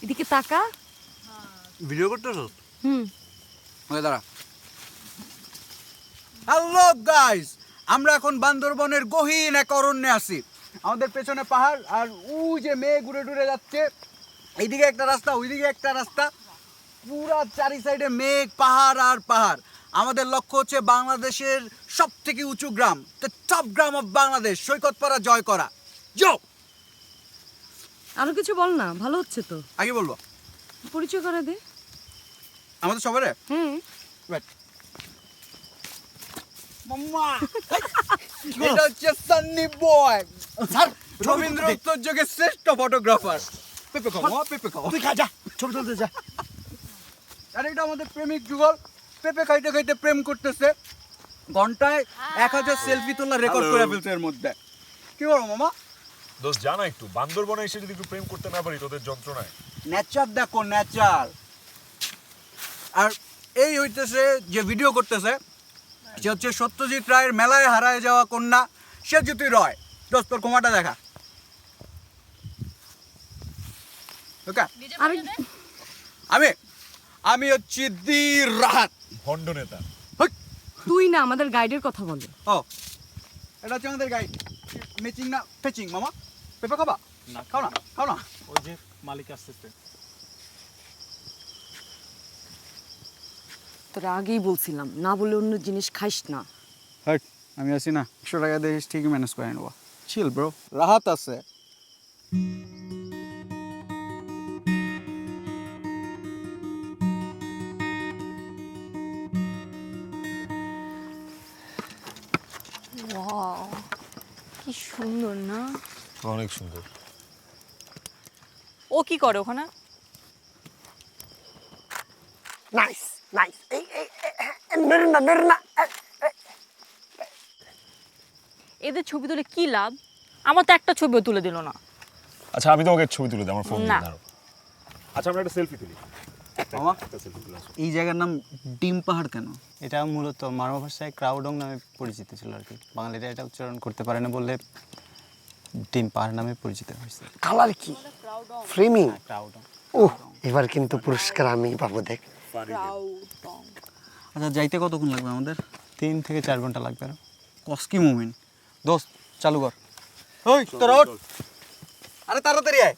এদিকে তাকা। ভিডিও করতেছস? ওকে দাঁড়া। হ্যালো গাইস, আমরা এখন বান্দরবনের গহীন এক অরণ্যে আছি। আমাদের পেছনে পাহাড় আর ওই যে মেঘ উড়ে উড়ে যাচ্ছে। এইদিকে একটা রাস্তা, ওইদিকে একটা রাস্তা, পুরা চারি সাইডে মেঘ, পাহাড় আর পাহাড়। আমাদের লক্ষ্য হচ্ছে বাংলাদেশের সব থেকে উঁচু গ্রাম, দ্য টপ গ্রাম অফ বাংলাদেশ, সৈকতপাড়া জয় করা। জো আরো কিছু বল না, ভালো হচ্ছে তো। আগে বলবো পরিচয় করে দে আমাদের সবারে। এটা হচ্ছে সান্নি বয়, রবীন্দ্র উত্তরযোগের শ্রেষ্ঠ ফটোগ্রাফার। পেপে খাও, পেপে খাও, তুই খা, যা ছবি তুলতে যা। আর এটা আমাদের প্রেমিক যুগল, পেপে খাইতে খাইতে প্রেম করতেছে। ঘন্টায় 1000 সেলফি তোলা রেকর্ড করে ফেলছে এর মধ্যে। কি বলো মামা? দোস্ত জানা একটু বান্দরবনে এসে যদি একটু প্রেম করতে না পারি তোদের যন্ত্রণায়। নেচার দেখো, নেচার। আর এই হইতেছে যে ভিডিও করতেছে, সে হচ্ছে সত্যজিৎ রায়ের মেলায় হারায় যাওয়া কন্যা সেজ্যোতি রয়। দোস্ত তোর কোমাটা দেখা। ওকে, আমি হচ্ছি দি রাহাত, ভণ্ড নেতা। তুই না, আমাদের গাইডের কথা বলে। ও, এটা হচ্ছে আমাদের গাইড। মেচিং না ফেচিং মামা? পেপে খাবা? না, খাও না, খাও না। ওই যে মালিক আসতেছে। তোরা আগেই বলছিলাম না বলে অন্য জিনিস খাইস না। হাট, আমি আছি না, 100 টাকা দিয়ে ঠিকই ম্যানেজ করে নেবো। চিল ব্রো, রাহাত আছে। ওয়াও, কি সুন্দর না? অনেক সুন্দর। ও কি করে ওখানে? Nice nice. এই নড়ে না, নড়ে না। এদের ছবি তুলে কি লাভ? আমার তো একটা ছবিও তুলে দিল না। আচ্ছা আমি তোমাকে ছবি তুলে দিই আমার ফোন না। দিয়ে দাঁড়াও। আচ্ছা আমরা একটা সেলফি তুলি। মামা, একটা সেলফি তুলে আসো। এই জায়গার নাম ডিম পাহাড় কেন? এটা মূলত মারমা ভাষায় ক্রাউডং নামে পরিচিত ছিল আর কি। বাঙালিরা এটা উচ্চারণ করতে পারে না বলে ডিম পাহাড় নামে পরিচিত হয়েছে। কালার কি? ফ্রেমিং। ক্রাউডং। ওহ, এবার কিন্তু পুরস্কার আমি পাবো, দেখ। আচ্ছা, যাইতে কতক্ষণ লাগবে আমাদের? 3 থেকে 4 ঘন্টা লাগবে। আর কস্কি মুভমেন্ট। দোস্ত চালু কর। ওই তোরা ওঠ। আরে তাড়াতাড়ি আয়।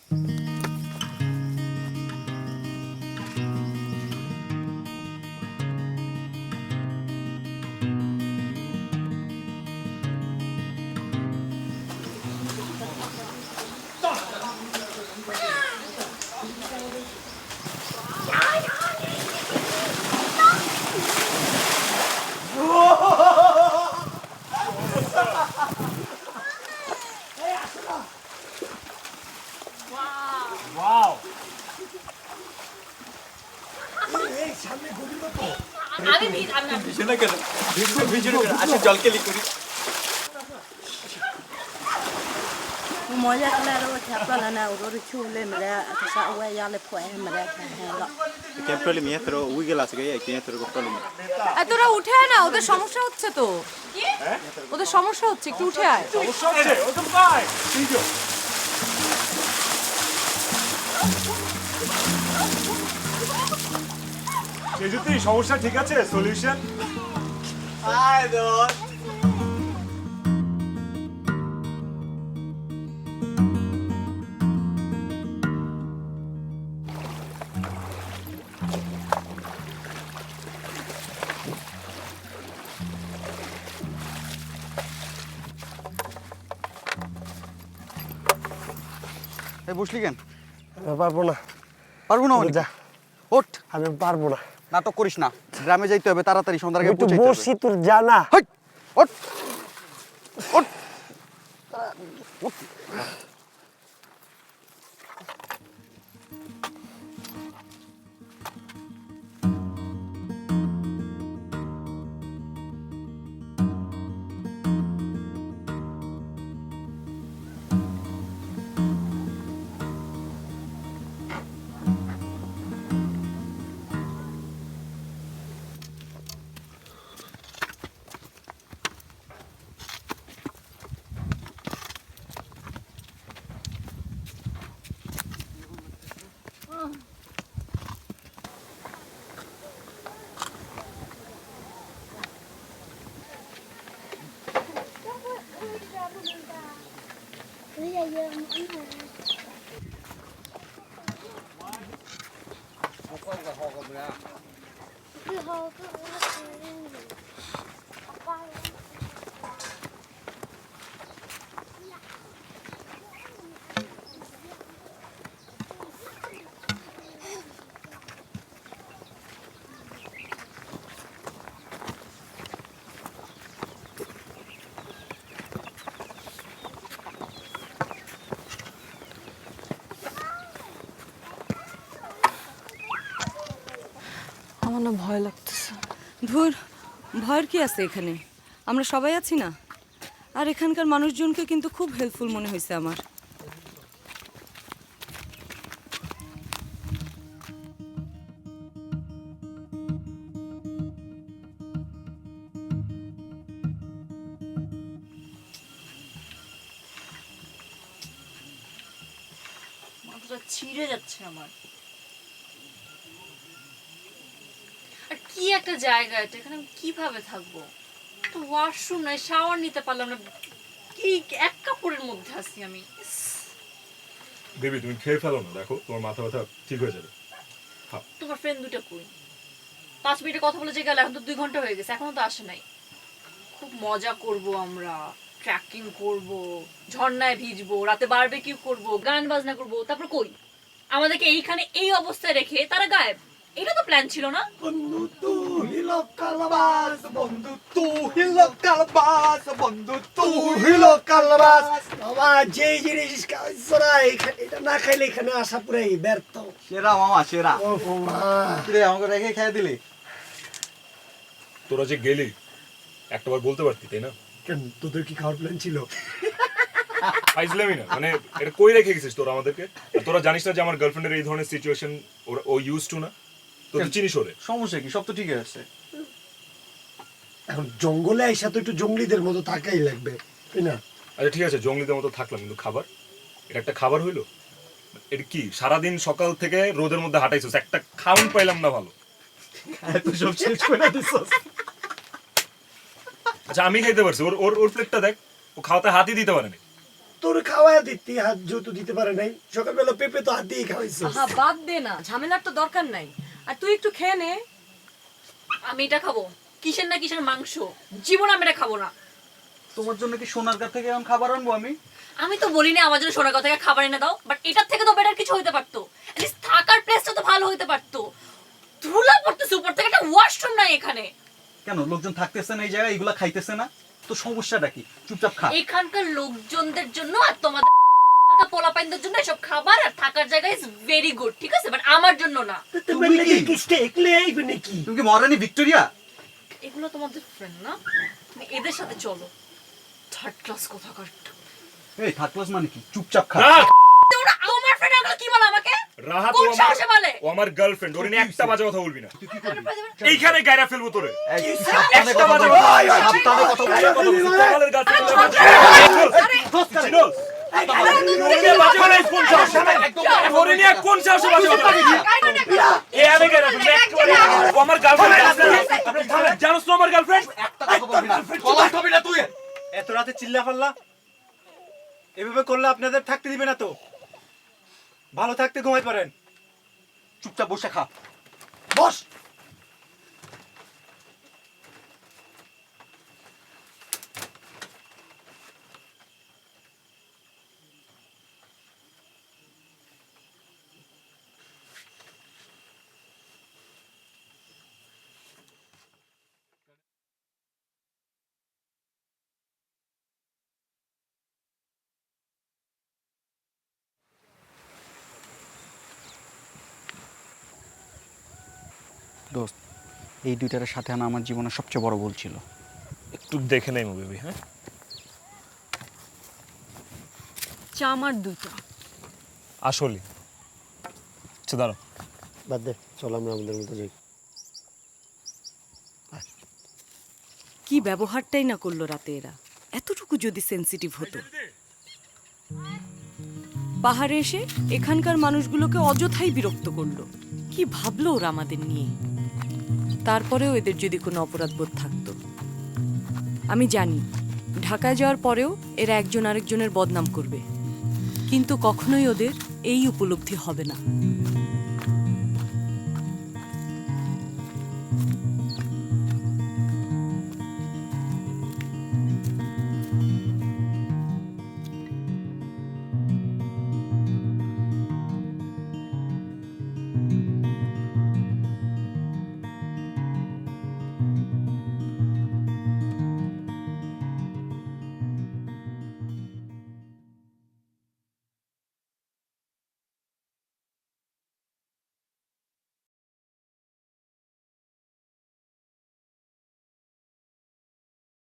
Moja claro, chapala na uroro chule mera kasa awa yale poe mera khala. ¿Qué problema es? Pero uy que la sigue aquí dentro con problema. এই তোরা উঠে আয় না, ওদের সমস্যা হচ্ছে তো। ওদের সমস্যা হচ্ছে, একটু উঠে আয়। সমস্যা আছে, ও তো পায়। ঠিক আছে। সেজুতি সমস্যা ঠিক আছে, সলিউশন? আয় দোস্ত। বসলি কেন? আমি পারবো না। পারবো না মানে যা, ওঠ, আমি পারবো না। নাটক করিস না, গ্রামে যাইতে হবে তাড়াতাড়ি, সন্ধ্যার আগে একটু পৌঁছাইতে বসি, হবে। তোর জানা। হাই, ওঠ ওঠ। আমার না ভয় লাগতেছে। ধুর, ভয়ের কি আছে এখানে? আমরা সবাই আছি না? আর এখানকার মানুষজনকে কিন্তু খুব হেল্পফুল মনে হয়েছে আমার। মাথাটা ছিঁড়ে যাচ্ছে আমার। আর কি একটা জায়গা এটা, এখানে আমি কিভাবে থাকবো? তো ওয়াশরুম নাই, শাওয়ার নিতে পারলাম না, কি এক কাপড়ের মধ্যে আছি আমি। বেবি তুমি খেয়ে ফেলো না, দেখো তোমার মাথা ব্যথা ঠিক হয়ে যাবে। তোমার ফ্রেন্ড দুটো কই? 5 মিনিটে কথা বলে যে গেল, এখন তো 2 ঘন্টা হয়ে গেছে, এখনো তো আসে নাই। খুব মজা করব আমরা, ট্রেকিং করব, ঝর্ণায় ভিজবো, রাতে বারবিকিউ করব, গান বাজনা করব, তারপর কই আমাদেরকে এইখানে এই অবস্থায় রেখে তারা গায়েব? এটা তো প্ল্যান ছিল না। বন্ধু তু হিলো কালাবাস, বন্ধু তু হিলো কালাবাস, বন্ধু তু হিলো কালাবাস। বাবা, যে জিনিস খাইছো না, এটা না খাইলে এখানে আসা পুরাই ব্যর্থ। সেরা মামা, সেরা। ও মা, রে আমাকে রেখে খেয়ে দিলি। তোরা যে গেলি একটাবার বলতে পারতি, তাই না? কেন তোদের কি খাওয়ার প্ল্যান ছিল? ফাইজলামি না, মানে এটা কই রেখে গেছিস তোরা আমাদেরকে? আর তোরা জানিস না যে আমার গার্লফ্রেন্ডের এই ধরনের সিচুয়েশন ও ইউজ টু না? তো তুই চিনিস ওরে। সমস্যা কি? সব তো ঠিক আছে। এখন জঙ্গলে আইসা তো একটু জঙ্গলিদের মতো থাকাই লাগবে, তাই না? আচ্ছা ঠিক আছে, জঙ্গলিদের মতো থাকলাম, কিন্তু খাবার, এটা একটা খাবার হইলো? এটা কি সারাদিন সকাল থেকে রোদের মধ্যে হাঁটাইছিস, একটা খাউন পাইলাম না ভালো। এত সব শেষ করে দিছস। আচ্ছা আমি খাইতে পারছি, ওর ওর ওর প্লেটটা দেখ, ও খাওয়াতে হাতই দিতে পারেনি। তোর খাওয়ায় দিতে হাত যেহেতু দিতে পারে নাই, সকালবেলা পেঁপে তো হাত দিয়ে খাওয়াইছিস। আহা, বাদ দে না, ঝামেলার তো দরকার নাই। আর তুই একটু খেয়ে নে। আমি এটা খাবো? কিসের না কিসের মাংস, জীবন আমি এটা খাবো না। তোমার জন্য কি সোনারগাঁ থেকে এখন খাবার আনবো আমি? আমি তো বলি না আমার জন্য সোনার কথা খাবার এনে দাও, বাট এটার থেকে তো বেটার কিছু হইতে পারতো। অ্যাটলিস্ট থাকার প্লেসটা তো ভালো হইতে পারতো। ধুলা পড়তেছে উপর থেকে, একটা ওয়াশরুম নাই এখানে। কেন লোকজন থাকতেছে না এই জায়গায়, এগুলা খাইতেছে না? তো সমস্যাটা কি? চুপচাপ খা। এখানকার লোকজনদের জন্য আর তোমাদের পোলাপাইনদের জন্য এসব খাবার আর থাকার জায়গা ইজ ভেরি গুড, ঠিক আছে, বাট আমার জন্য না। তুমি কি স্টেক লেইবে নাকি? তুমি কি মহারানী ভিক্টোরিয়া? এগুলো তোমাদের ফ্রেন্ড না, তুমি এদের সাথে চলো। থার্ড ক্লাস কোথাকার। এই থার্ড ক্লাস মানে কি? চুপচাপ খা। না, তোমার ফ্রেন্ড আমাকে কি বলে? আমাকে রাহা তো কোন সাহসে বলে? ও আমার গার্লফ্রেন্ড, ওরে নিয়ে একটা বাজে কথা বলবি না। এইখানে গায়রা ফেলবো তোরে। এই, সাবধানে একটা কথা বাজে বল। কথা সাবধানে কথা বল। তোমাদের গার্লফ্রেন্ড চিনোস? ওরে নিয়ে বাজে কথা কোন সাহসে? ওরে নিয়ে কোন সাহসে বাজে কথা বলবি? এ আমি গায়রা ফেলবো, ও আমার গার্লফ্রেন্ড। জানোস তো আমার গার্লফ্রেন্ড? একটা কথা বলবি না। গলা খাবি না তুই। এত রাতে চিল্লা ফাল্লা এভাবে করলে আপনাদের থাকতে দিবে না তো। ভালো থাকতে ঘুমাই পারেন। চুপচাপ বসে খা। বস। দোস্ত এই দুইটার সাথে আনা আমার জীবনের সবচেয়ে বড় ভুল ছিল। একটু দেখে নেই বেবি, হ্যাঁ? চা আমার দুটো। আসলে আচ্ছা দাঁড়াও, বাদ দে, চল আমরা আমাদের মতো যাই। কি ব্যবহারটাই না করলো রাতে এরা, এতটুকু যদি সেনসিটিভ হতো। পাহাড়ে এসে এখানকার মানুষগুলোকে অযথাই বিরক্ত করলো। কি ভাবলো ওরা আমাদের নিয়ে? তারপরেও এদের যদি কোনো অপরাধবোধ থাকতো। আমি জানি ঢাকায় যাওয়ার পরেও এরা একজন আরেকজনের বদনাম করবে, কিন্তু কখনোই ওদের এই উপলব্ধি হবে না